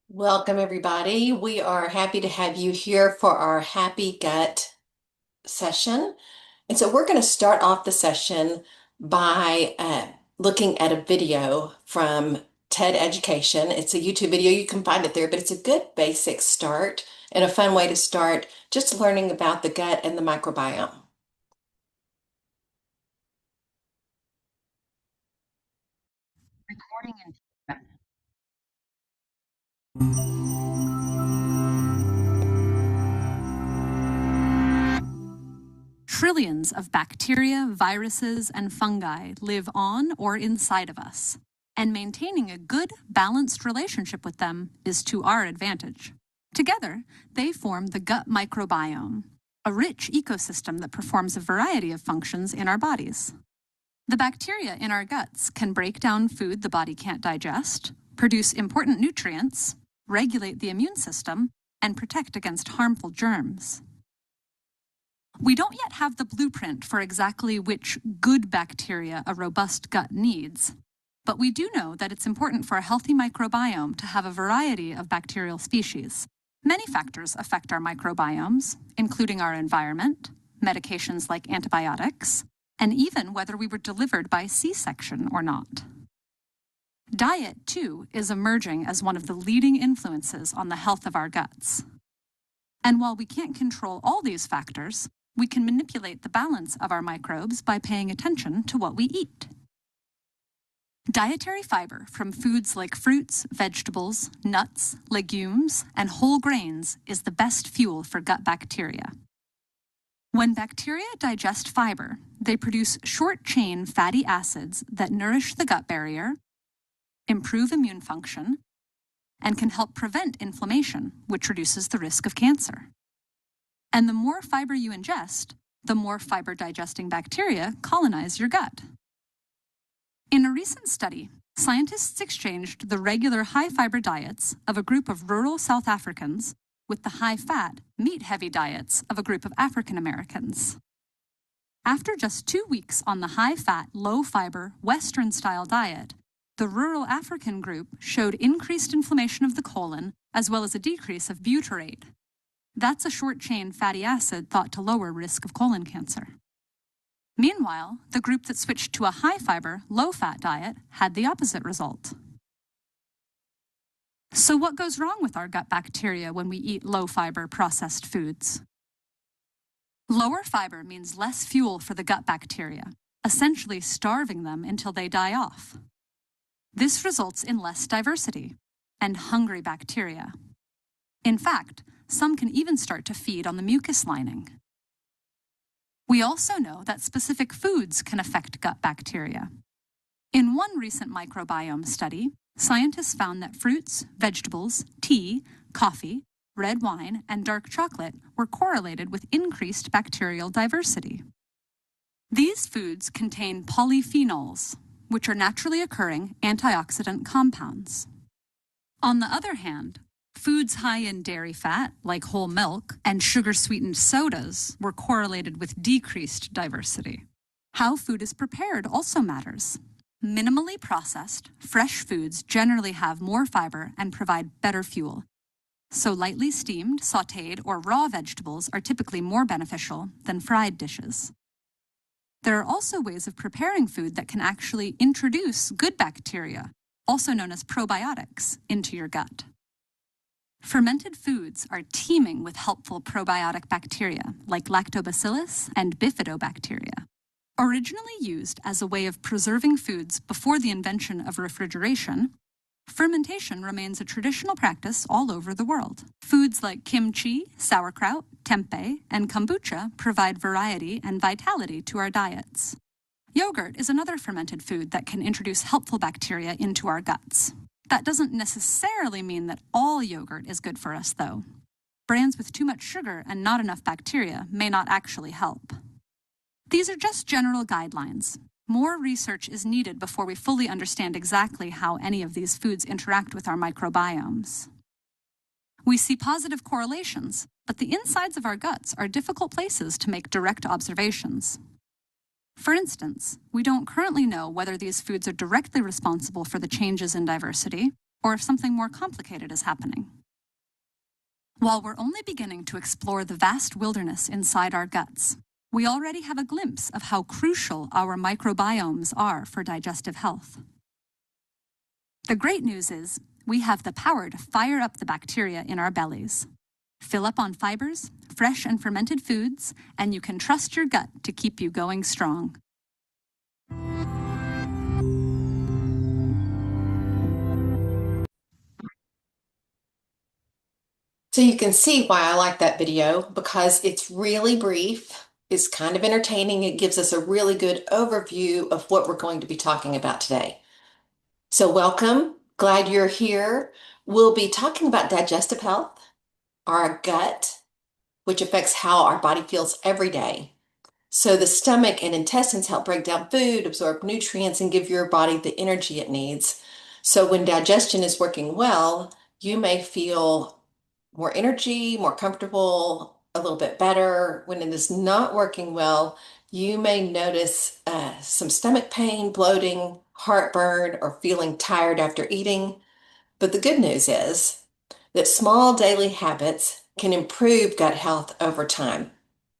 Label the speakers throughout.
Speaker 1: Welcome, everybody. We are happy to have you here for our Happy Gut session. And so we're going to start off the session by looking at a video from TED Education. It's a YouTube video. You can find it there, but it's a good basic start and a fun way to start just learning about the gut and the microbiome.
Speaker 2: Recording in Trillions of bacteria, viruses, and fungi live on or inside of us, and maintaining a good, balanced relationship with them is to our advantage. Together, they form the gut microbiome, a rich ecosystem that performs a variety of functions in our bodies. The bacteria in our guts can break down food the body can't digest, produce important nutrients, regulate the immune system, and protect against harmful germs. We don't yet have the blueprint for exactly which good bacteria a robust gut needs, but we do know that it's important for a healthy microbiome to have a variety of bacterial species. Many factors affect our microbiomes, including our environment, medications like antibiotics, and even whether we were delivered by C-section or not. Diet, too, is emerging as one of the leading influences on the health of our guts. And while we can't control all these factors, we can manipulate the balance of our microbes by paying attention to what we eat. Dietary fiber from foods like fruits, vegetables, nuts, legumes, and whole grains is the best fuel for gut bacteria. When bacteria digest fiber, they produce short-chain fatty acids that nourish the gut barrier, improve immune function, and can help prevent inflammation, which reduces the risk of cancer. And the more fiber you ingest, the more fiber-digesting bacteria colonize your gut. In a recent study, scientists exchanged the regular high-fiber diets of a group of rural South Africans with the high-fat, meat-heavy diets of a group of African Americans. After just 2 weeks on the high-fat, low-fiber, Western-style diet, the rural African group showed increased inflammation of the colon as well as a decrease of butyrate. That's a short-chain fatty acid thought to lower risk of colon cancer. Meanwhile, the group that switched to a high-fiber, low-fat diet had the opposite result. So what goes wrong with our gut bacteria when we eat low-fiber processed foods? Lower fiber means less fuel for the gut bacteria, essentially starving them until they die off. This results in less diversity and hungry bacteria. In fact, some can even start to feed on the mucus lining. We also know that specific foods can affect gut bacteria. In one recent microbiome study, scientists found that fruits, vegetables, tea, coffee, red wine, and dark chocolate were correlated with increased bacterial diversity. These foods contain polyphenols, which are naturally occurring antioxidant compounds. On the other hand, foods high in dairy fat, like whole milk, and sugar-sweetened sodas were correlated with decreased diversity. How food is prepared also matters. Minimally processed, fresh foods generally have more fiber and provide better fuel. So lightly steamed, sautéed, or raw vegetables are typically more beneficial than fried dishes. There are also ways of preparing food that can actually introduce good bacteria, also known as probiotics, into your gut. Fermented foods are teeming with helpful probiotic bacteria like lactobacillus and bifidobacteria. Originally used as a way of preserving foods before the invention of refrigeration, fermentation remains a traditional practice all over the world. Foods like kimchi, sauerkraut, tempeh, and kombucha provide variety and vitality to our diets. Yogurt is another fermented food that can introduce helpful bacteria into our guts. That doesn't necessarily mean that all yogurt is good for us, though. Brands with too much sugar and not enough bacteria may not actually help. These are just general guidelines. More research is needed before we fully understand exactly how any of these foods interact with our microbiomes. We see positive correlations, but the insides of our guts are difficult places to make direct observations. For instance, we don't currently know whether these foods are directly responsible for the changes in diversity or if something more complicated is happening. While we're only beginning to explore the vast wilderness inside our guts, we already have a glimpse of how crucial our microbiomes are for digestive health. The great news is we have the power to fire up the bacteria in our bellies. Fill up on fibers, fresh and fermented foods, and you can trust your gut to keep you going strong.
Speaker 1: So you can see why I like that video because it's really brief. It's kind of entertaining. It gives us a really good overview of what we're going to be talking about today. So welcome. Glad you're here. We'll be talking about digestive health, our gut, which affects how our body feels every day. So the stomach and intestines help break down food, absorb nutrients, and give your body the energy it needs. So when digestion is working well, you may feel more energy, more comfortable, a little bit better. When it is not working well, you may notice some stomach pain, bloating, heartburn, or feeling tired after eating. But the good news is that small daily habits can improve gut health over time.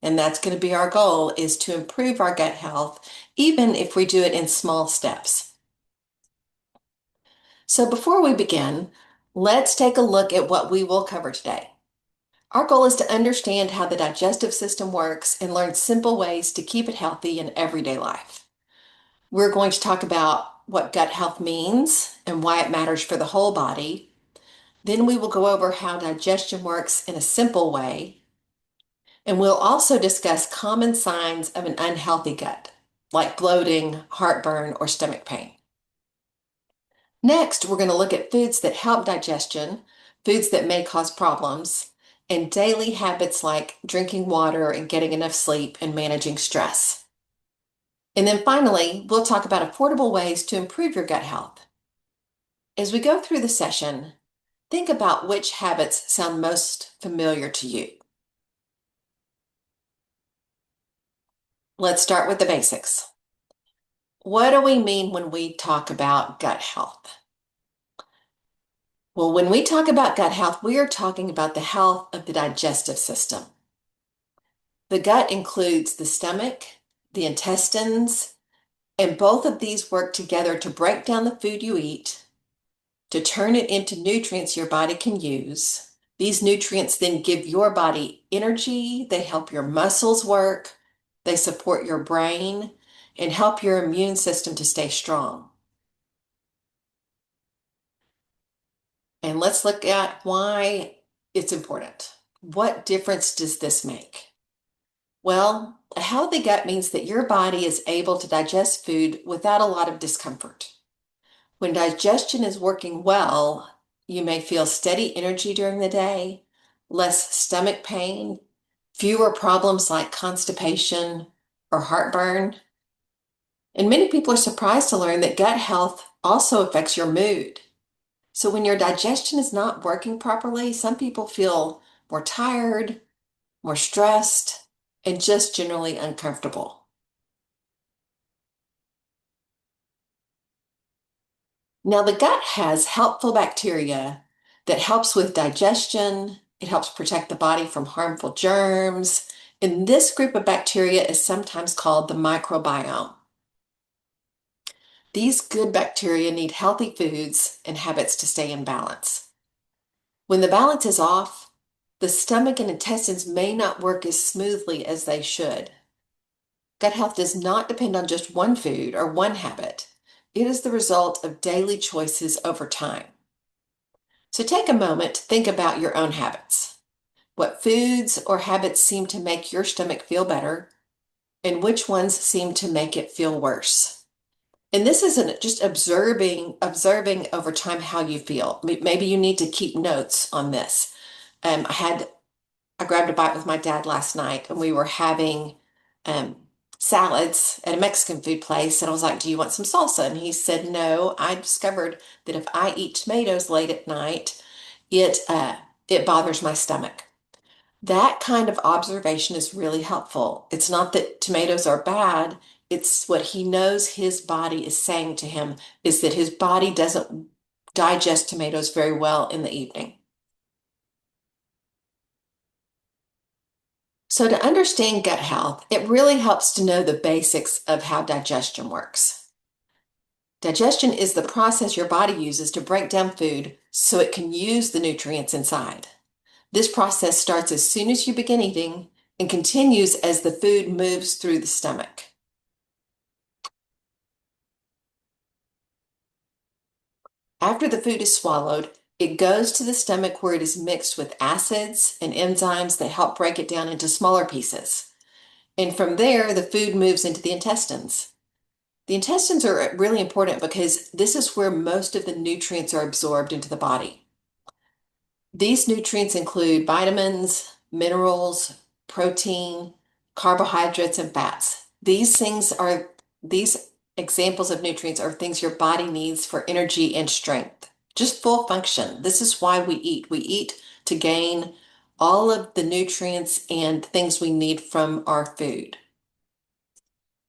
Speaker 1: And that's going to be our goal is to improve our gut health, even if we do it in small steps. So before we begin, let's take a look at what we will cover today. Our goal is to understand how the digestive system works and learn simple ways to keep it healthy in everyday life. We're going to talk about what gut health means and why it matters for the whole body. Then we will go over how digestion works in a simple way. And we'll also discuss common signs of an unhealthy gut, like bloating, heartburn, or stomach pain. Next, we're going to look at foods that help digestion, foods that may cause problems, and daily habits like drinking water and getting enough sleep and managing stress. And then finally, we'll talk about affordable ways to improve your gut health. As we go through the session, think about which habits sound most familiar to you. Let's start with the basics. What do we mean when we talk about gut health? Well, when we talk about gut health, we are talking about the health of the digestive system. The gut includes the stomach, the intestines, and both of these work together to break down the food you eat, to turn it into nutrients your body can use. These nutrients then give your body energy, they help your muscles work, they support your brain, and help your immune system to stay strong. And let's look at why it's important. What difference does this make? Well, a healthy gut means that your body is able to digest food without a lot of discomfort. When digestion is working well, you may feel steady energy during the day, less stomach pain, fewer problems like constipation or heartburn. And many people are surprised to learn that gut health also affects your mood. So when your digestion is not working properly, some people feel more tired, more stressed, and just generally uncomfortable. Now, the gut has helpful bacteria that helps with digestion. It helps protect the body from harmful germs. And this group of bacteria is sometimes called the microbiome. These good bacteria need healthy foods and habits to stay in balance. When the balance is off, the stomach and intestines may not work as smoothly as they should. Gut health does not depend on just one food or one habit. It is the result of daily choices over time. So take a moment to think about your own habits. What foods or habits seem to make your stomach feel better, and which ones seem to make it feel worse? And this isn't just observing over time how you feel. Maybe you need to keep notes on this. I grabbed a bite with my dad last night, and we were having um, salads at a Mexican food place. And I was like, "Do you want some salsa?" And he said, "No." I discovered that if I eat tomatoes late at night, it bothers my stomach. That kind of observation is really helpful. It's not that tomatoes are bad. It's what he knows his body is saying to him is that his body doesn't digest tomatoes very well in the evening. So to understand gut health, it really helps to know the basics of how digestion works. Digestion is the process your body uses to break down food so it can use the nutrients inside. This process starts as soon as you begin eating and continues as the food moves through the stomach. After the food is swallowed, it goes to the stomach where it is mixed with acids and enzymes that help break it down into smaller pieces. And from there, the food moves into the intestines. The intestines are really important because this is where most of the nutrients are absorbed into the body. These nutrients include vitamins, minerals, protein, carbohydrates, and fats. These examples of nutrients are things your body needs for energy and strength. Just full function. This is why we eat. We eat to gain all of the nutrients and things we need from our food.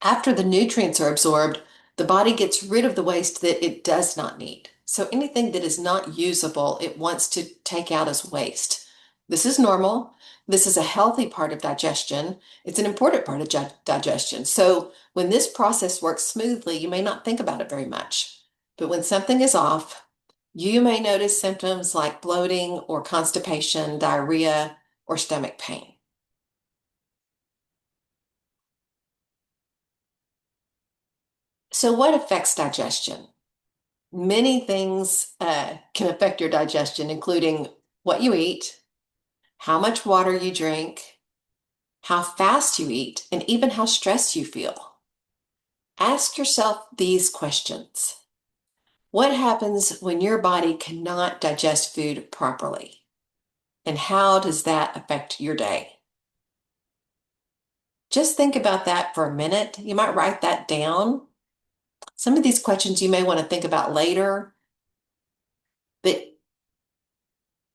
Speaker 1: After the nutrients are absorbed, the body gets rid of the waste that it does not need. So anything that is not usable, it wants to take out as waste. This is normal. This is a healthy part of digestion. It's an important part of digestion. So when this process works smoothly, you may not think about it very much. But when something is off, you may notice symptoms like bloating or constipation, diarrhea, or stomach pain. So what affects digestion? Many things can affect your digestion, including what you eat, how much water you drink, how fast you eat, and even how stressed you feel. Ask yourself these questions. What happens when your body cannot digest food properly? And how does that affect your day? Just think about that for a minute. You might write that down. Some of these questions you may want to think about later, but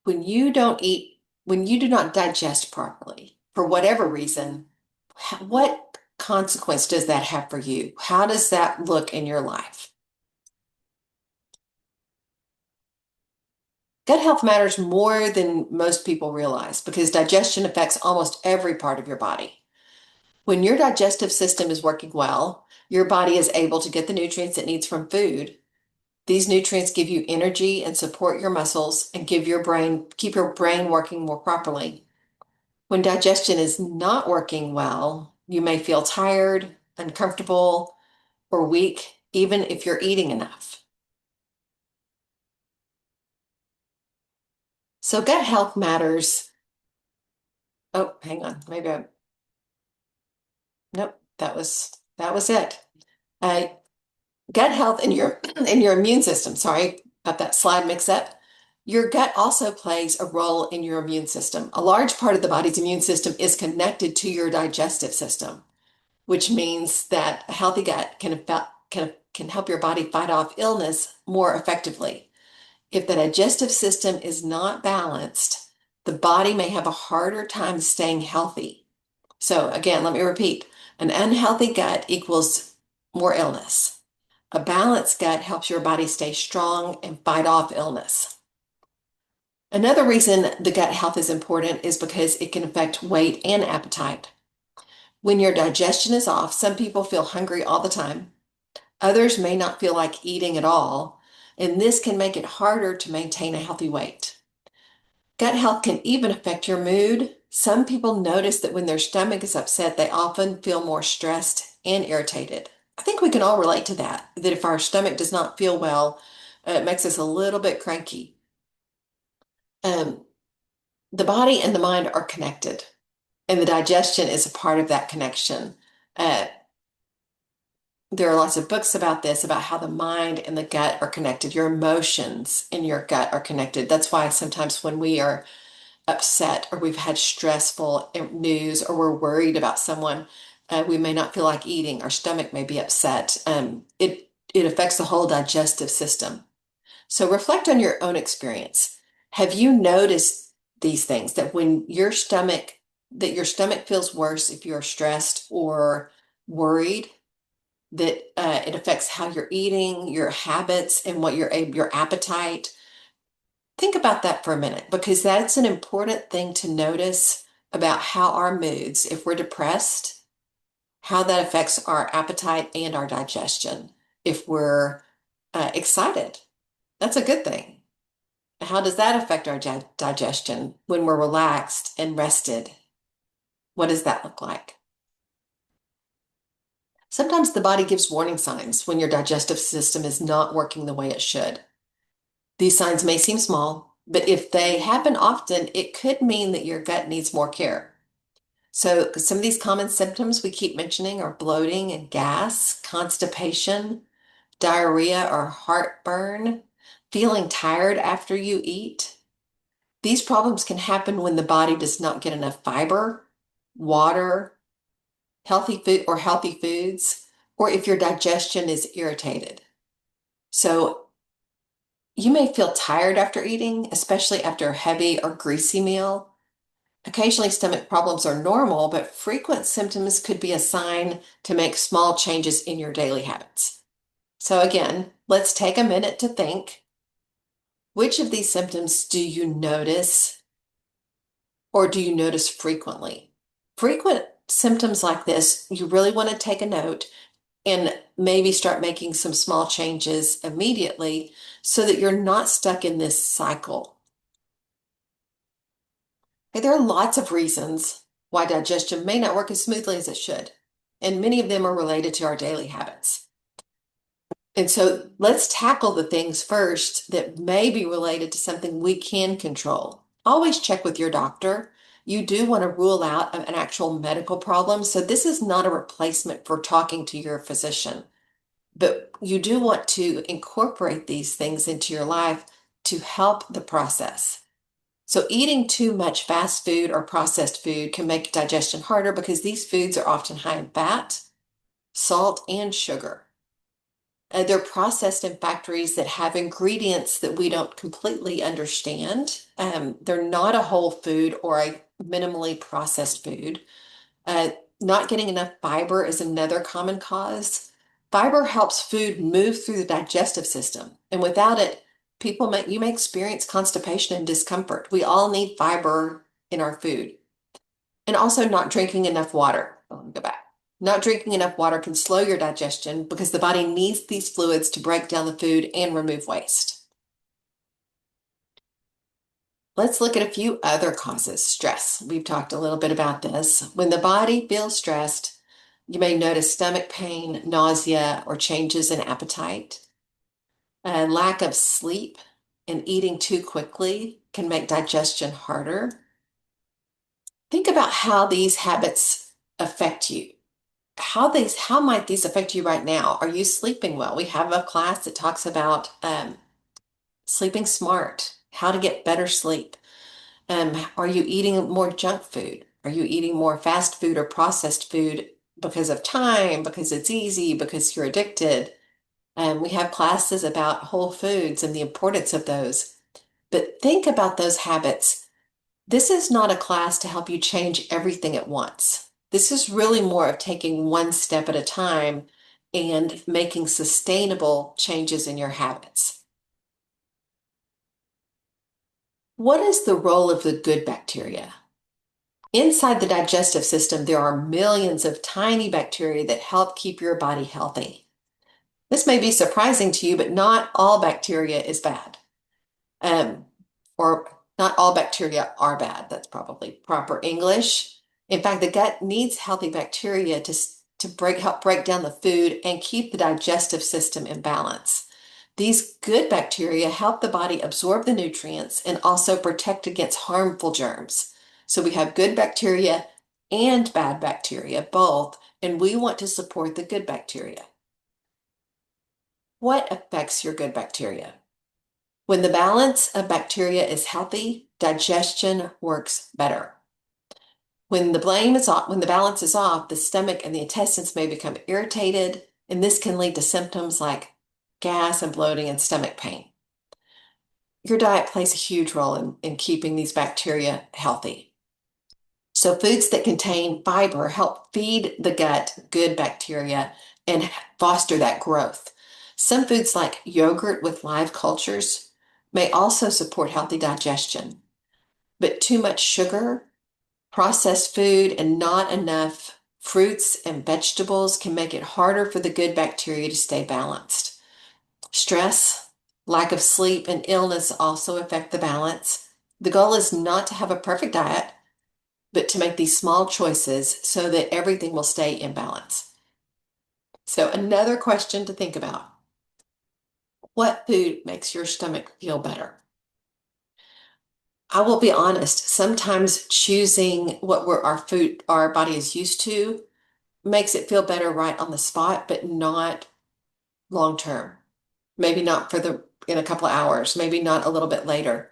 Speaker 1: when you do not digest properly, for whatever reason, what consequence does that have for you? How does that look in your life? Gut health matters more than most people realize because digestion affects almost every part of your body. When your digestive system is working well, your body is able to get the nutrients it needs from food. These nutrients give you energy and support your muscles and keep your brain working more properly. When digestion is not working well, you may feel tired, uncomfortable, or weak, even if you're eating enough. So gut health matters. Oh, hang on. Nope, that was it. Uh, Gut health in your in your immune system. Sorry about that slide mix up. Your gut also plays a role in your immune system. A large part of the body's immune system is connected to your digestive system, which means that a healthy gut can help your body fight off illness more effectively. If the digestive system is not balanced, the body may have a harder time staying healthy. So again, let me repeat, an unhealthy gut equals more illness. A balanced gut helps your body stay strong and fight off illness. Another reason the gut health is important is because it can affect weight and appetite. When your digestion is off, some people feel hungry all the time. Others may not feel like eating at all, and this can make it harder to maintain a healthy weight. Gut health can even affect your mood. Some people notice that when their stomach is upset, they often feel more stressed and irritated. I think we can all relate to that, that if our stomach does not feel well, it makes us a little bit cranky. Um, the body and the mind are connected, and the digestion is a part of that connection. Uh, there are lots of books about this, about how the mind and the gut are connected. Your emotions in your gut are connected. That's why sometimes when we are upset or we've had stressful news or we're worried about someone, we may not feel like eating. Our stomach may be upset. It affects the whole digestive system. So reflect on your own experience. Have you noticed these things that your stomach feels worse if you're stressed or worried? that it affects how you're eating, your habits, and what your appetite. Think about that for a minute because that's an important thing to notice about how our moods, if we're depressed, how that affects our appetite and our digestion. If we're excited, that's a good thing. How does that affect our digestion when we're relaxed and rested? What does that look like? Sometimes the body gives warning signs when your digestive system is not working the way it should. These signs may seem small, but if they happen often, it could mean that your gut needs more care. So, some of these common symptoms we keep mentioning are bloating and gas, constipation, diarrhea or heartburn, feeling tired after you eat. These problems can happen when the body does not get enough fiber, water, healthy foods, or if your digestion is irritated. So you may feel tired after eating, especially after a heavy or greasy meal. Occasionally, stomach problems are normal, but frequent symptoms could be a sign to make small changes in your daily habits. So, again, let's take a minute to think, which of these symptoms do you notice or do you notice frequently? Frequent symptoms like this, you really want to take a note and maybe start making some small changes immediately so that you're not stuck in this cycle. Okay, there are lots of reasons why digestion may not work as smoothly as it should, and many of them are related to our daily habits. And so let's tackle the things first that may be related to something we can control. Always check with your doctor. You do want to rule out an actual medical problem. So this is not a replacement for talking to your physician, but you do want to incorporate these things into your life to help the process. So eating too much fast food or processed food can make digestion harder because these foods are often high in fat, salt, and sugar. They're processed in factories that have ingredients that we don't completely understand. They're not a whole food or a minimally processed food. Uh, Not getting enough fiber is another common cause. Fiber helps food move through the digestive system, and without it, you may experience constipation and discomfort. We all need fiber in our food. And also not drinking enough water. Let me go back. Not drinking enough water can slow your digestion because the body needs these fluids to break down the food and remove waste. Let's look at a few other causes. Stress. We've talked a little bit about this. When the body feels stressed, you may notice stomach pain, nausea, or changes in appetite. A lack of sleep and eating too quickly can make digestion harder. Think about how these habits affect you. How might these affect you right now? Are you sleeping well? We have a class that talks about sleeping smart, how to get better sleep. Are you eating more junk food? Are you eating more fast food or processed food because of time, because it's easy, because you're addicted? We have classes about whole foods and the importance of those. But think about those habits. This is not a class to help you change everything at once. This is really more of taking one step at a time and making sustainable changes in your habits. What is the role of the good bacteria? Inside the digestive system, there are millions of tiny bacteria that help keep your body healthy. This may be surprising to you, but not all bacteria is bad. Um, or not all bacteria are bad. That's probably proper English. In fact, the gut needs healthy bacteria to help break down the food and keep the digestive system in balance. These good bacteria help the body absorb the nutrients and also protect against harmful germs. So we have good bacteria and bad bacteria, both, and we want to support the good bacteria. What affects your good bacteria? When the balance of bacteria is healthy, digestion works better. When the balance is off, the stomach and the intestines may become irritated, and this can lead to symptoms like gas and bloating and stomach pain. Your diet plays a huge role in keeping these bacteria healthy. So foods that contain fiber help feed the gut good bacteria and foster that growth. Some foods like yogurt with live cultures may also support healthy digestion, but too much sugar, processed food, and not enough fruits and vegetables can make it harder for the good bacteria to stay balanced. Stress, lack of sleep, and illness also affect the balance. The goal is not to have a perfect diet, but to make these small choices so that everything will stay in balance. So, another question to think about: what food makes your stomach feel better? I will be honest, sometimes choosing what our food, our body is used to makes it feel better right on the spot, but not long term. Maybe not in a couple of hours, maybe not a little bit later.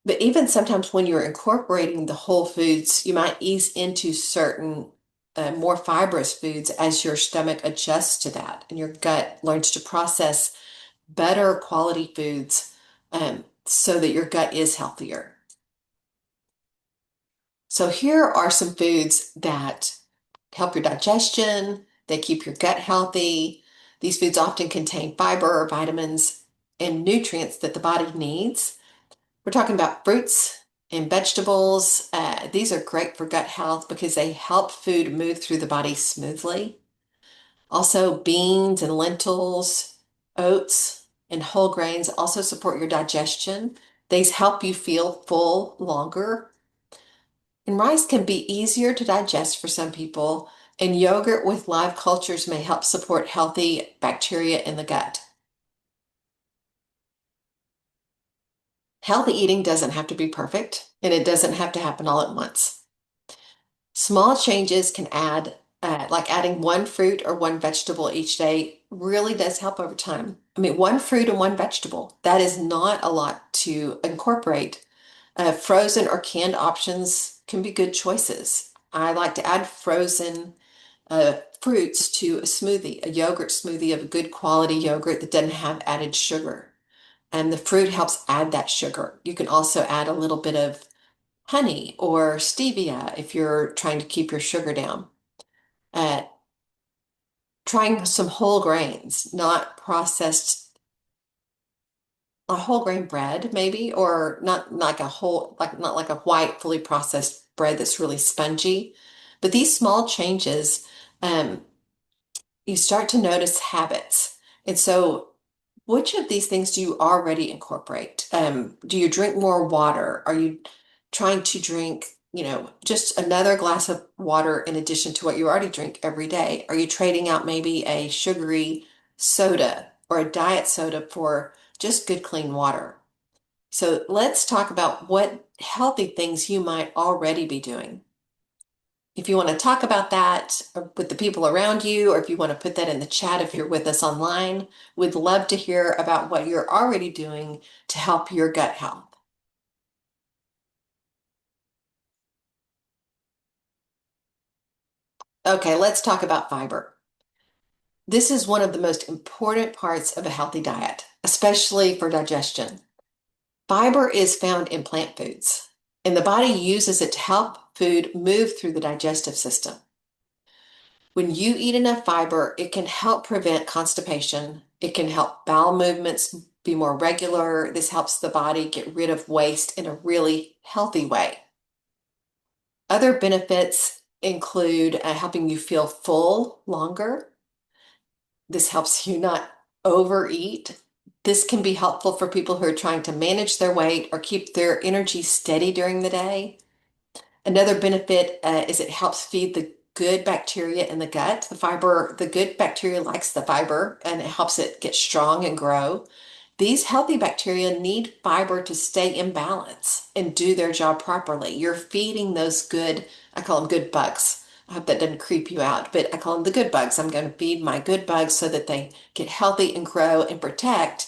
Speaker 1: But even sometimes when you're incorporating the whole foods, you might ease into certain more fibrous foods as your stomach adjusts to that and your gut learns to process better quality foods so that your gut is healthier. So here are some foods that help your digestion, they keep your gut healthy. These foods often contain fiber, vitamins, and nutrients that the body needs. We're talking about fruits and vegetables. These are great for gut health because they help food move through the body smoothly. Also, beans and lentils, oats, and whole grains also support your digestion. These help you feel full longer. And rice can be easier to digest for some people, and yogurt with live cultures may help support healthy bacteria in the gut. Healthy eating doesn't have to be perfect, and it doesn't have to happen all at once. Small changes can add, like adding one fruit or one vegetable each day, really does help over time. I mean, one fruit and one vegetable, that is not a lot to incorporate. Frozen or canned options can be good choices. I like to add frozen fruits to a smoothie, a yogurt smoothie of a good quality yogurt that doesn't have added sugar. And the fruit helps add that sugar. You can also add a little bit of honey or stevia if you're trying to keep your sugar down. Uh, Trying some whole grains, not processed, a whole grain bread maybe, or not like a whole, like not like a white, fully processed bread that's really spongy. But these small changes, um, you start to notice habits. And so, which of these things do you already incorporate? Do you drink more water? Are you trying to drink, just another glass of water in addition to what you already drink every day? Are you trading out maybe a sugary soda or a diet soda for just good, clean water? So let's talk about what healthy things you might already be doing. If you want to talk about that with the people around you, or if you want to put that in the chat if you're with us online, we'd love to hear about what you're already doing to help your gut health. Okay, let's talk about fiber. This is one of the most important parts of a healthy diet, especially for digestion. Fiber is found in plant foods, and the body uses it to help food move through the digestive system. When you eat enough fiber, it can help prevent constipation. It can help bowel movements be more regular. This helps the body get rid of waste in a really healthy way. Other benefits include helping you feel full longer. This helps you not overeat. This can be helpful for people who are trying to manage their weight or keep their energy steady during the day. Another benefit is it helps feed the good bacteria in the gut. The fiber, the good bacteria likes the fiber and it helps it get strong and grow. These healthy bacteria need fiber to stay in balance and do their job properly. You're feeding those good, I call them good bugs. I hope that doesn't creep you out, but I call them the good bugs. I'm going to feed my good bugs so that they get healthy and grow and protect,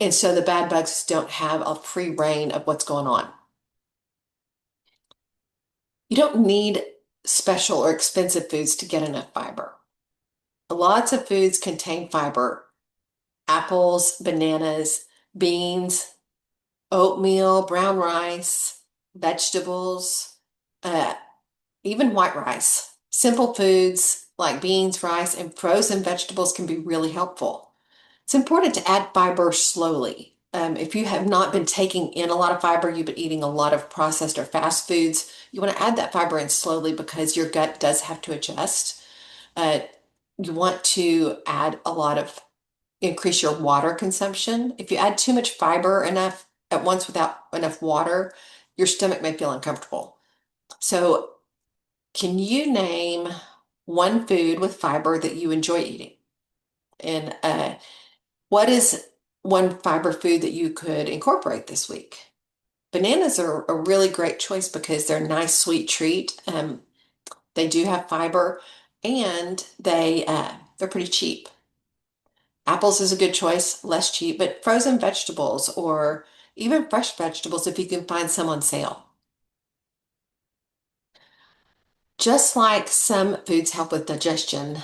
Speaker 1: and so the bad bugs don't have a free reign of what's going on. You don't need special or expensive foods to get enough fiber. Lots of foods contain fiber: apples, bananas, beans, oatmeal, brown rice, vegetables, uh, even white rice. Simple foods like beans, rice, and frozen vegetables can be really helpful. It's important to add fiber slowly. If you have not been taking in a lot of fiber, you've been eating a lot of processed or fast foods, you want to add that fiber in slowly because your gut does have to adjust. Uh, you want to add a lot of increase your water consumption. If you add too much fiber enough at once without enough water, your stomach may feel uncomfortable. So, can you name one food with fiber that you enjoy eating? And what is one fiber food that you could incorporate this week? Bananas are a really great choice because they're a nice sweet treat. They do have fiber and they're pretty cheap. Apples is a good choice, less cheap, but frozen vegetables or even fresh vegetables if you can find some on sale. Just like some foods help with digestion,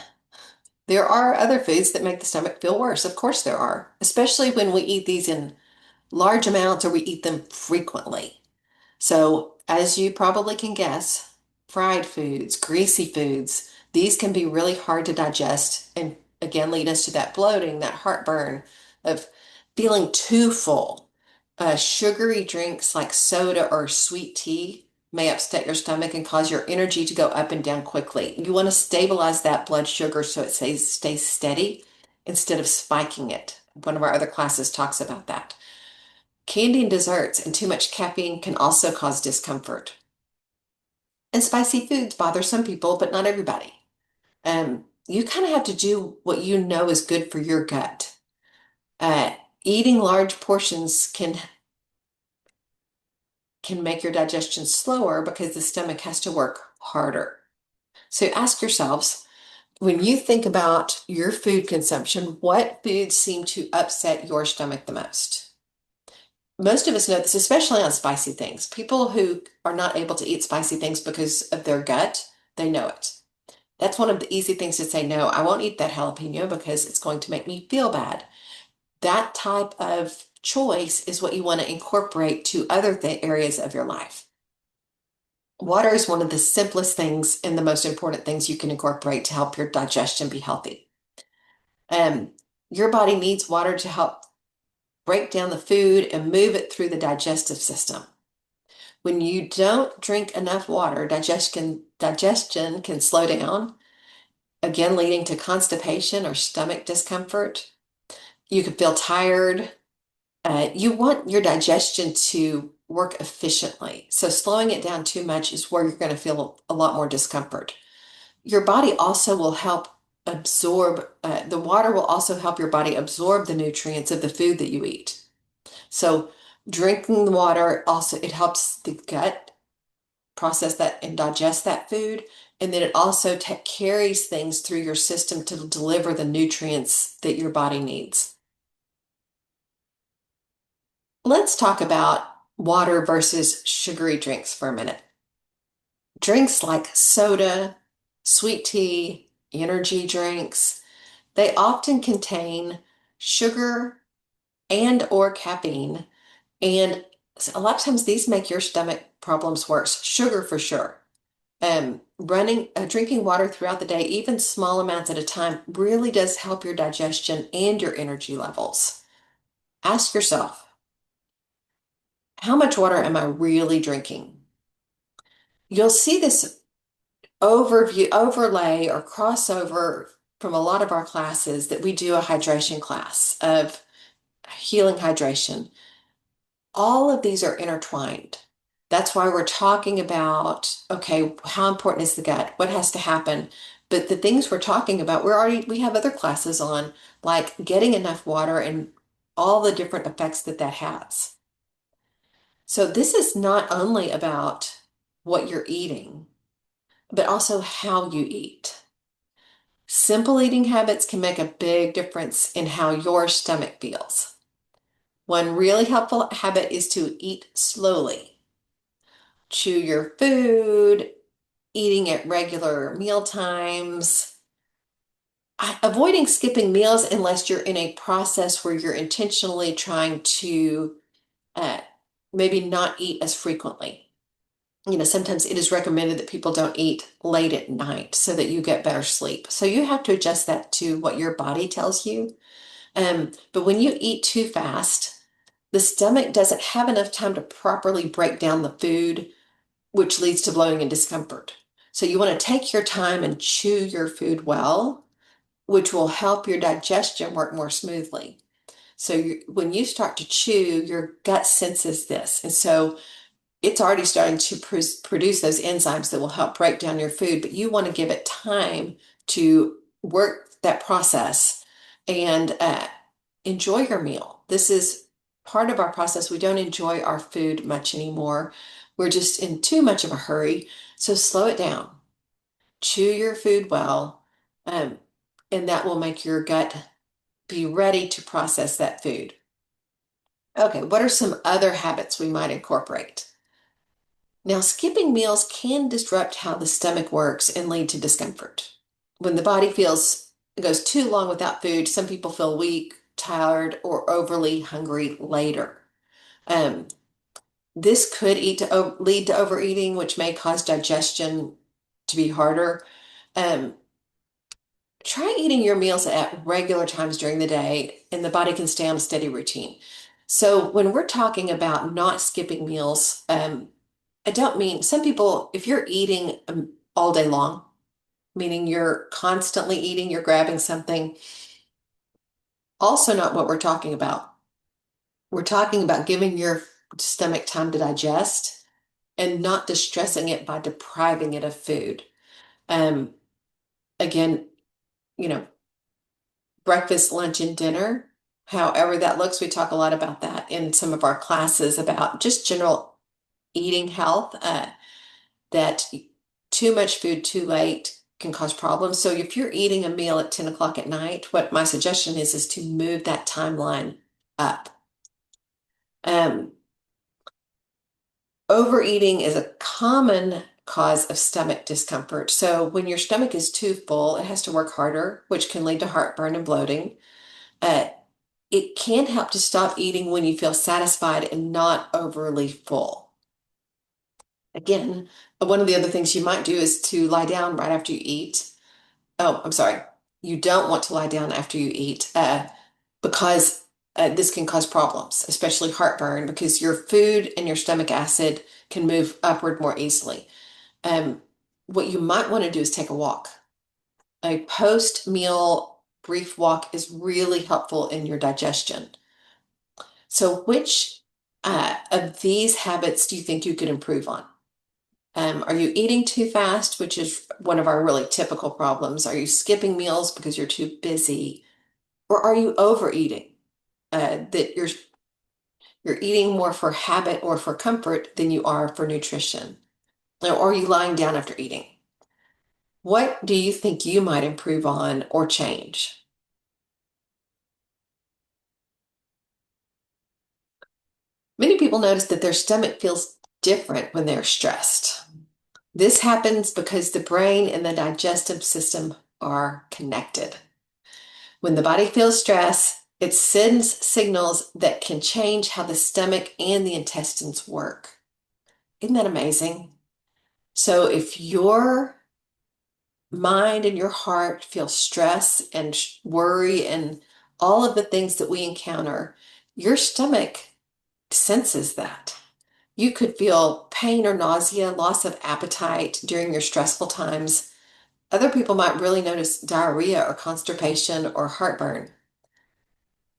Speaker 1: there are other foods that make the stomach feel worse. Of course, there are, especially when we eat these in large amounts or we eat them frequently. So, as you probably can guess, fried foods, greasy foods, these can be really hard to digest and again lead us to that bloating, that heartburn of feeling too full. Sugary drinks like soda or sweet tea may upset your stomach and cause your energy to go up and down quickly. You want to stabilize that blood sugar so it stays steady instead of spiking it. One of our other classes talks about that. Candy and desserts and too much caffeine can also cause discomfort. And spicy foods bother some people, but not everybody. You kind of have to do what you know is good for your gut. Uh, Eating large portions can make your digestion slower because the stomach has to work harder. So ask yourselves, when you think about your food consumption, what foods seem to upset your stomach the most? Most of us know this, especially on spicy things. People who are not able to eat spicy things because of their gut, they know it. That's one of the easy things to say, no, I won't eat that jalapeno because it's going to make me feel bad. That type of choice is what you want to incorporate to other areas of your life. Water is one of the simplest things and the most important things you can incorporate to help your digestion be healthy. Um, your body needs water to help break down the food and move it through the digestive system. When you don't drink enough water, digestion can slow down, again leading to constipation or stomach discomfort. You can feel tired. You want your digestion to work efficiently. So slowing it down too much is where you're going to feel a lot more discomfort. Your body also will help absorb, the water will also help your body absorb the nutrients of the food that you eat. So drinking the water also, it helps the gut process that and digest that food. And then it also carries things through your system to deliver the nutrients that your body needs. Let's talk about water versus sugary drinks for a minute. Drinks like soda, sweet tea, energy drinks, they often contain sugar and or caffeine, and a lot of times these make your stomach problems worse. Sugar for sure. Drinking water throughout the day, even small amounts at a time, really does help your digestion and your energy levels. Ask yourself, how much water am I really drinking? You'll see this overlay or crossover from a lot of our classes that we do a hydration class of healing hydration. All of these are intertwined. That's why we're talking about, okay, how important is the gut? What has to happen? But the things we're talking about, we have other classes on, like getting enough water and all the different effects that that has. So this is not only about what you're eating, but also how you eat. Simple eating habits can make a big difference in how your stomach feels. One really helpful habit is to eat slowly. Chew your food, eating at regular meal times, avoiding skipping meals unless you're in a process where you're intentionally trying to uh, maybe not eat as frequently. Sometimes it is recommended that people don't eat late at night so that you get better sleep. So you have to adjust that to what your body tells you. But when you eat too fast, the stomach doesn't have enough time to properly break down the food, which leads to bloating and discomfort. So you want to take your time and chew your food well, which will help your digestion work more smoothly. So when you start to chew, your gut senses this. And so it's already starting to produce those enzymes that will help break down your food, but you want to give it time to work that process and enjoy your meal. This is part of our process. We don't enjoy our food much anymore. We're just in too much of a hurry. So slow it down, chew your food well, um, and that will make your gut be ready to process that food. Okay, what are some other habits we might incorporate? Now, skipping meals can disrupt how the stomach works and lead to discomfort. When the body feels it goes too long without food, some people feel weak, tired, or overly hungry later. Um, this could lead to overeating, which may cause digestion to be harder. Um, Try eating your meals at regular times during the day, and the body can stay on a steady routine. So, when we're talking about not skipping meals, I don't mean some people, if you're eating all day long, meaning you're constantly eating, you're grabbing something, also not what we're talking about. We're talking about giving your stomach time to digest and not distressing it by depriving it of food. Um, Again, you know, breakfast, lunch, and dinner, however that looks, we talk a lot about that in some of our classes about just general eating health. That too much food too late can cause problems. So if you're eating a meal at 10 o'clock at night, what my suggestion is to move that timeline up. Um, Overeating is a common cause of stomach discomfort. So when your stomach is too full, it has to work harder, which can lead to heartburn and bloating. Uh, it can help to stop eating when you feel satisfied and not overly full. Again, one of the other things you might do is to lie down right after you eat. Oh, I'm sorry. You don't want to lie down after you eat because this can cause problems, especially heartburn, because your food and your stomach acid can move upward more easily. Um, what you might want to do is take a walk. A post-meal brief walk is really helpful in your digestion. So, which of these habits do you think you could improve on? Are you eating too fast, which is one of our really typical problems? Are you skipping meals because you're too busy? Or are you overeating? That you're eating more for habit or for comfort than you are for nutrition? Or are you lying down after eating? What do you think you might improve on or change? Many people notice that their stomach feels different when they're stressed. This happens because the brain and the digestive system are connected. When the body feels stress, it sends signals that can change how the stomach and the intestines work. Isn't that amazing? So if your mind and your heart feel stress and worry and all of the things that we encounter, your stomach senses that. You could feel pain or nausea, loss of appetite during your stressful times. Other people might really notice diarrhea or constipation or heartburn.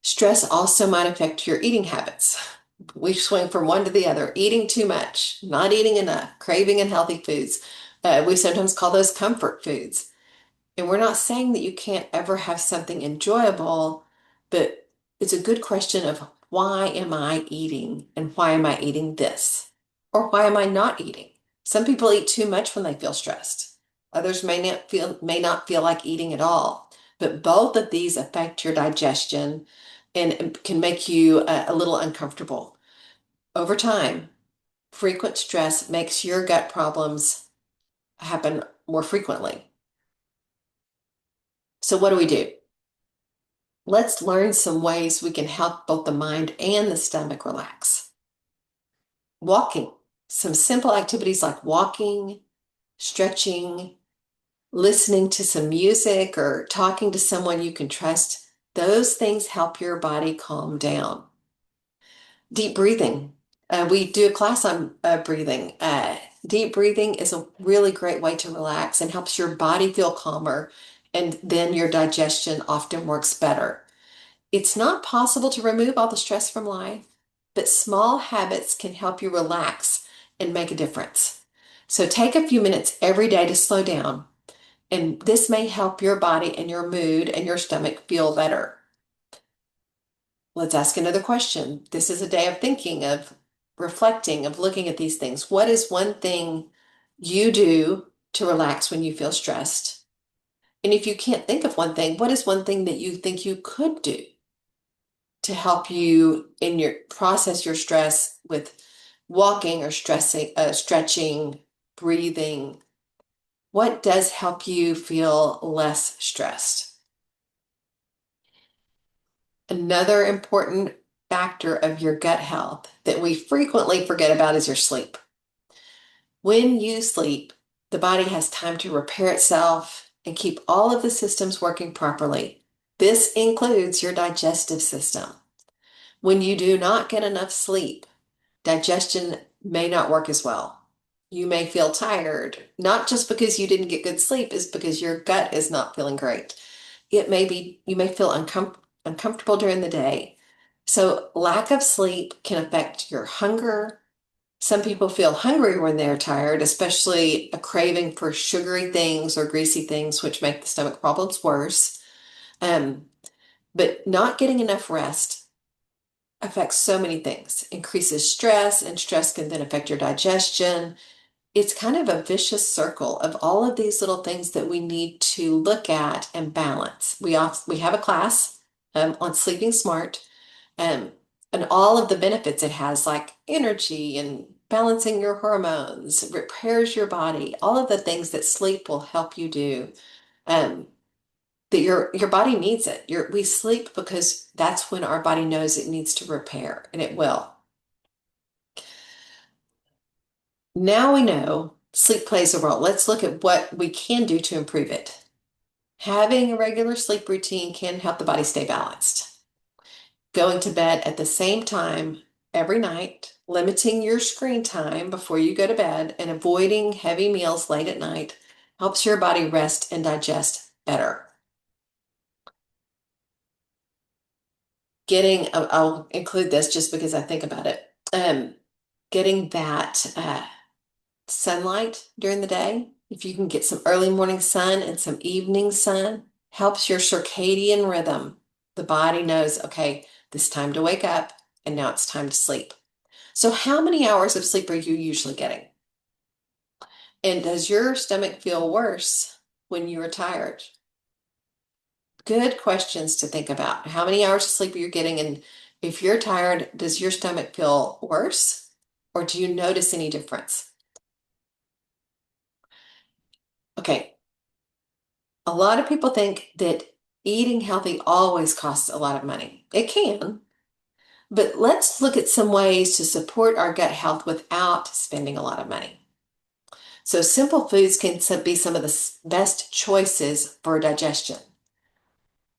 Speaker 1: Stress also might affect your eating habits. We swing from one to the other, eating too much, not eating enough, craving unhealthy foods. We sometimes call those comfort foods. And we're not saying that you can't ever have something enjoyable, but it's a good question of why am I eating and why am I eating this? Or why am I not eating? Some people eat too much when they feel stressed. Others may not feel like eating at all. But both of these affect your digestion and can make you a little uncomfortable. Over time, frequent stress makes your gut problems happen more frequently. So what do we do? Let's learn some ways we can help both the mind and the stomach relax. Walking. Some simple activities like walking, stretching, listening to some music, or talking to someone you can trust, those things help your body calm down. Deep breathing. We do a class on breathing. Deep breathing is a really great way to relax and helps your body feel calmer, and then your digestion often works better. It's not possible to remove all the stress from life, but small habits can help you relax and make a difference. So take a few minutes every day to slow down, and this may help your body and your mood and your stomach feel better. Let's ask another question. This is a day of thinking, of reflecting, of looking at these things. What is one thing you do to relax when you feel stressed? And if you can't think of one thing, what is one thing that you think you could do to help you in your process your stress with walking or stretching, breathing? What does help you feel less stressed? Another important factor of your gut health that we frequently forget about is your sleep. When you sleep, the body has time to repair itself and keep all of the systems working properly. This includes your digestive system. When you do not get enough sleep, digestion may not work as well. You may feel tired, not just because you didn't get good sleep, is because your gut is not feeling great. It may be, you may feel uncomfortable during the day. So, lack of sleep can affect your hunger. Some people feel hungry when they're tired, especially a craving for sugary things or greasy things, which make the stomach problems worse. Um, but not getting enough rest affects so many things, increases stress, and stress can then affect your digestion. It's kind of a vicious circle of all of these little things that we need to look at and balance. We have a class on sleeping smart, um, and all of the benefits it has, like energy and balancing your hormones, repairs your body, all of the things that sleep will help you do. Um, that your body needs it. We sleep because that's when our body knows it needs to repair, and it will. Now we know sleep plays a role. Let's look at what we can do to improve it. Having a regular sleep routine can help the body stay balanced. Going to bed at the same time every night, limiting your screen time before you go to bed, and avoiding heavy meals late at night helps your body rest and digest better. I'll include this just because I think about it. Getting that sunlight during the day, if you can get some early morning sun and some evening sun, helps your circadian rhythm. The body knows, okay, this is time to wake up and now it's time to sleep. So, how many hours of sleep are you usually getting? And does your stomach feel worse when you are tired? Good questions to think about. How many hours of sleep are you getting? And if you're tired, does your stomach feel worse? Or do you notice any difference? Okay, a lot of people think that eating healthy always costs a lot of money. It can, but let's look at some ways to support our gut health without spending a lot of money. So, simple foods can be some of the best choices for digestion.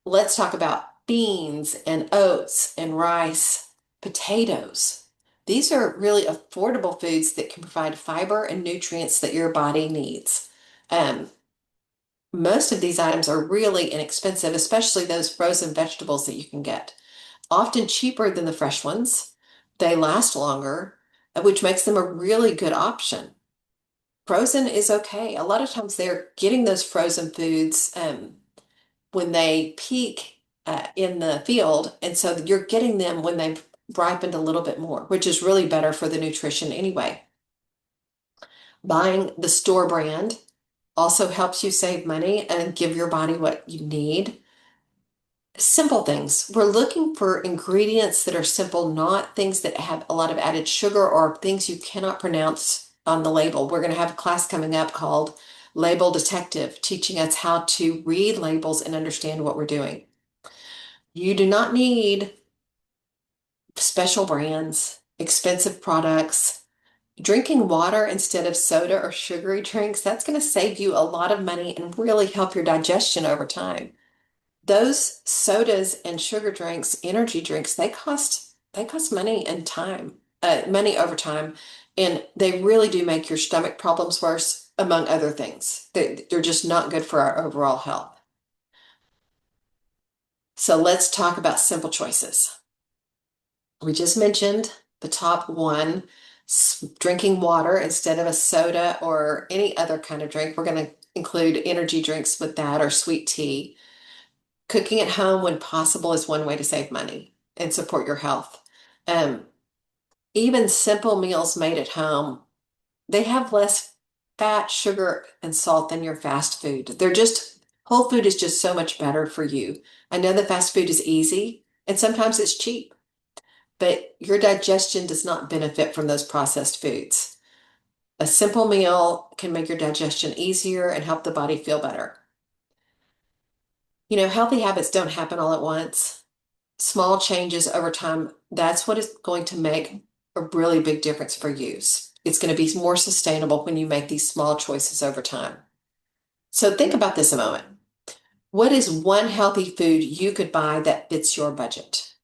Speaker 1: Let's talk about beans and oats and rice, potatoes. These are really affordable foods that can provide fiber and nutrients that your body needs. Um, Most of these items are really inexpensive, especially those frozen vegetables that you can get. Often cheaper than the fresh ones. They last longer, which makes them a really good option. Frozen is okay. A lot of times they're getting those frozen foods when they peak in the field. And so you're getting them when they've ripened a little bit more, which is really better for the nutrition anyway. Buying the store brand also helps you save money and give your body what you need. Simple things. We're looking for ingredients that are simple, not things that have a lot of added sugar or things you cannot pronounce on the label. We're going to have a class coming up called Label Detective, teaching us how to read labels and understand what we're doing. You do not need special brands, expensive products. Drinking water instead of soda or sugary drinks, that's going to save you a lot of money and really help your digestion over time. Those sodas and sugar drinks, energy drinks, they cost money and time, money over time, and they really do make your stomach problems worse, among other things. They're just not good for our overall health. So let's talk about simple choices. We just mentioned the top one, drinking water instead of a soda or any other kind of drink. We're going to include energy drinks with that or sweet tea. Cooking at home when possible is one way to save money and support your health. Um, Even simple meals made at home, they have less fat, sugar, and salt than your fast food. Whole food is just so much better for you. I know the fast food is easy and sometimes it's cheap, but your digestion does not benefit from those processed foods. A simple meal can make your digestion easier and help the body feel better. Healthy habits don't happen all at once. Small changes over time, that's what is going to make a really big difference for you. It's going to be more sustainable when you make these small choices over time. So think about this a moment. What is one healthy food you could buy that fits your budget?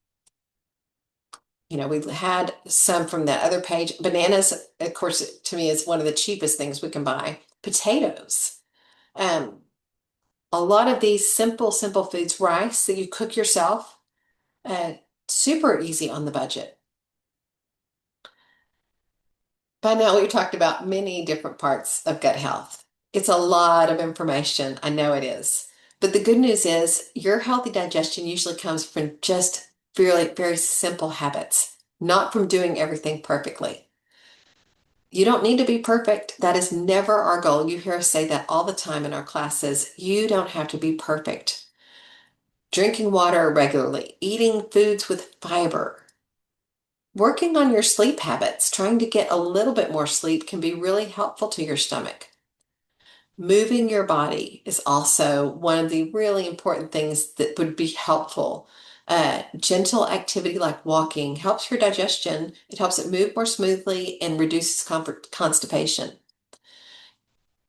Speaker 1: We've had some from that other page. Bananas, of course, to me is one of the cheapest things we can buy. Potatoes. Um, a lot of these simple foods, rice that you cook yourself, uh, super easy on the budget. By now, we've talked about many different parts of gut health. It's a lot of information. I know it is. But the good news is your healthy digestion usually comes from just very, very simple habits, not from doing everything perfectly. You don't need to be perfect. That is never our goal. You hear us say that all the time in our classes. You don't have to be perfect. Drinking water regularly, eating foods with fiber, working on your sleep habits, trying to get a little bit more sleep can be really helpful to your stomach. Moving your body is also one of the really important things that would be helpful. Gentle activity like walking helps your digestion. It helps it move more smoothly and reduces constipation.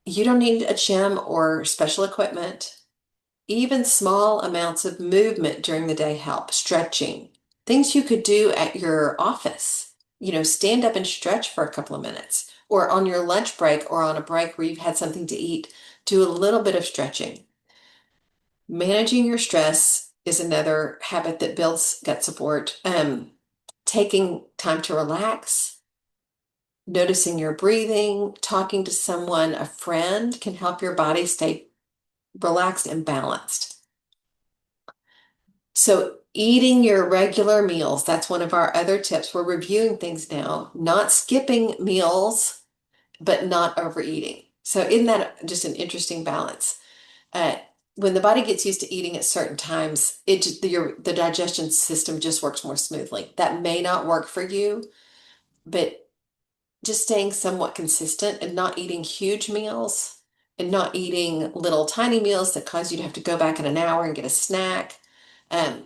Speaker 1: You don't need a gym or special equipment. Even small amounts of movement during the day help. Stretching, things you could do at your office. Stand up and stretch for a couple of minutes, or on your lunch break or on a break where you've had something to eat, do a little bit of stretching. Managing your stress is another habit that builds gut support. Taking time to relax, noticing your breathing, talking to someone, a friend can help your body stay relaxed and balanced. So, eating your regular meals, that's one of our other tips. We're reviewing things now, not skipping meals, but not overeating. So, isn't that just an interesting balance? Uh, when the body gets used to eating at certain times, the digestion system just works more smoothly. That may not work for you, but just staying somewhat consistent and not eating huge meals and not eating little tiny meals that cause you to have to go back in an hour and get a snack. Um,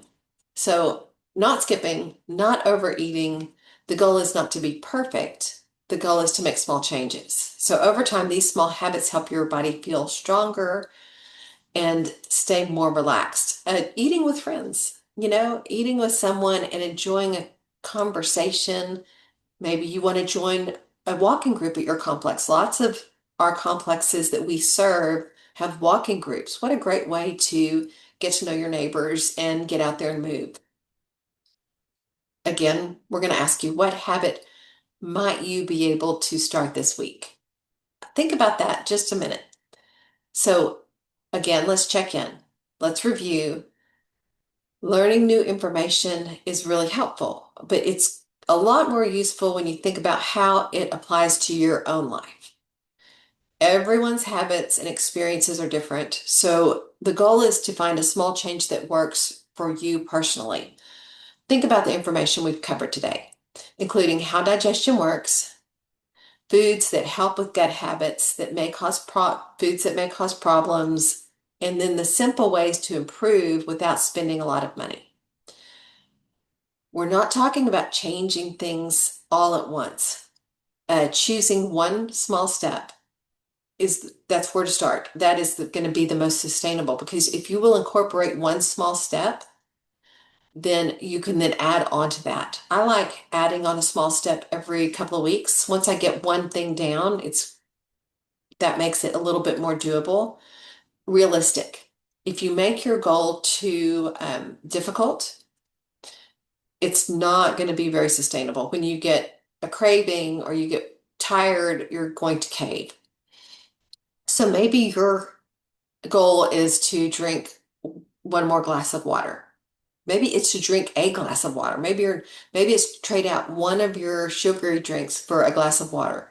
Speaker 1: so, not skipping, not overeating. The goal is not to be perfect. The goal is to make small changes. So, over time, these small habits help your body feel stronger and stay more relaxed. Eating with friends, eating with someone and enjoying a conversation. Maybe you want to join a walking group at your complex. Lots of our complexes that we serve have walking groups. What a great way to get to know your neighbors and get out there and move. Again, we're going to ask you, what habit might you be able to start this week? Think about that just a minute. So, again, let's check in. Let's review. Learning new information is really helpful, but it's a lot more useful when you think about how it applies to your own life. Everyone's habits and experiences are different, so the goal is to find a small change that works for you personally. Think about the information we've covered today, including how digestion works, foods that help with gut habits that may cause foods that may cause problems, and then the simple ways to improve without spending a lot of money. We're not talking about changing things all at once. choosing one small step that's where to start. That is going to be the most sustainable because if you will incorporate one small step, then you can then add on to that. I like adding on a small step every couple of weeks. Once I get one thing down, it's that makes it a little bit more doable, realistic. If you make your goal too difficult, it's not going to be very sustainable. When you get a craving or you get tired, you're going to cave. So maybe your goal is to drink one more glass of water. Maybe it's to drink a glass of water. Maybe it's to trade out one of your sugary drinks for a glass of water.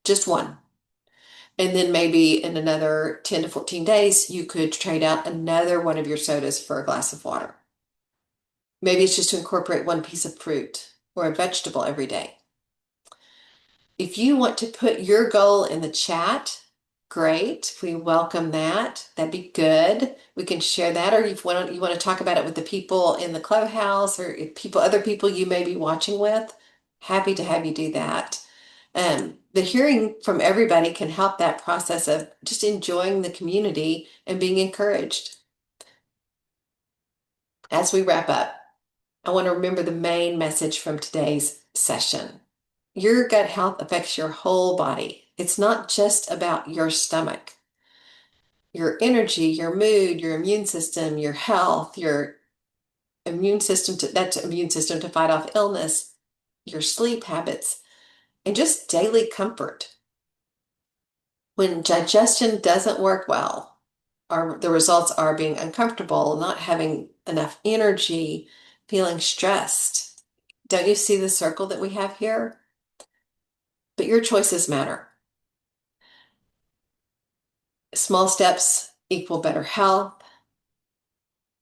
Speaker 1: Just one. And then maybe in another 10 to 14 days, you could trade out another one of your sodas for a glass of water. Maybe it's just to incorporate one piece of fruit or a vegetable every day. If you want to put your goal in the chat, great. We welcome that. That'd be good. We can share that, or you want to talk about it with the people in the clubhouse or other people you may be watching with. Happy to have you do that. The hearing from everybody can help that process of just enjoying the community and being encouraged. As we wrap up, I want to remember the main message from today's session. Your gut health affects your whole body. It's not just about your stomach. Your energy, your mood, your immune system, your health, your immune system to fight off illness, your sleep habits, and just daily comfort. When digestion doesn't work well, or the results are being uncomfortable, not having enough energy, feeling stressed. Don't you see the circle that we have here? But your choices matter. Small steps equal better health.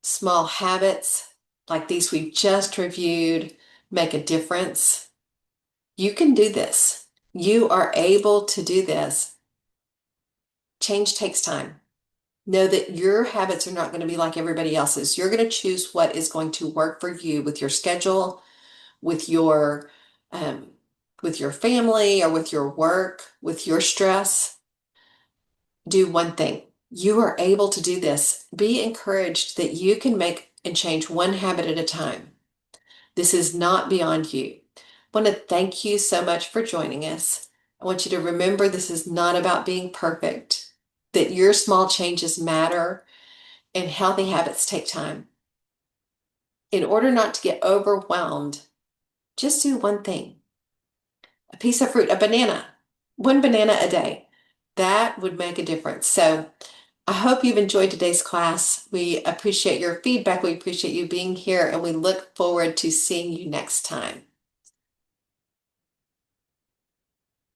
Speaker 1: Small habits like these we've just reviewed make a difference. You can do this. You are able to do this. Change takes time. Know that your habits are not going to be like everybody else's. You're going to choose what is going to work for you with your schedule, with your um, with your family, or with your work, with your stress. Do one thing. You are able to do this. Be encouraged that you can make and change one habit at a time. This is not beyond you. I want to thank you so much for joining us. I want you to remember this is not about being perfect, that your small changes matter and healthy habits take time. In order not to get overwhelmed, just do one thing. A piece of fruit, a banana, one banana a day. That would make a difference. So I hope you've enjoyed today's class. We appreciate your feedback. We appreciate you being here, and we look forward to seeing you next time.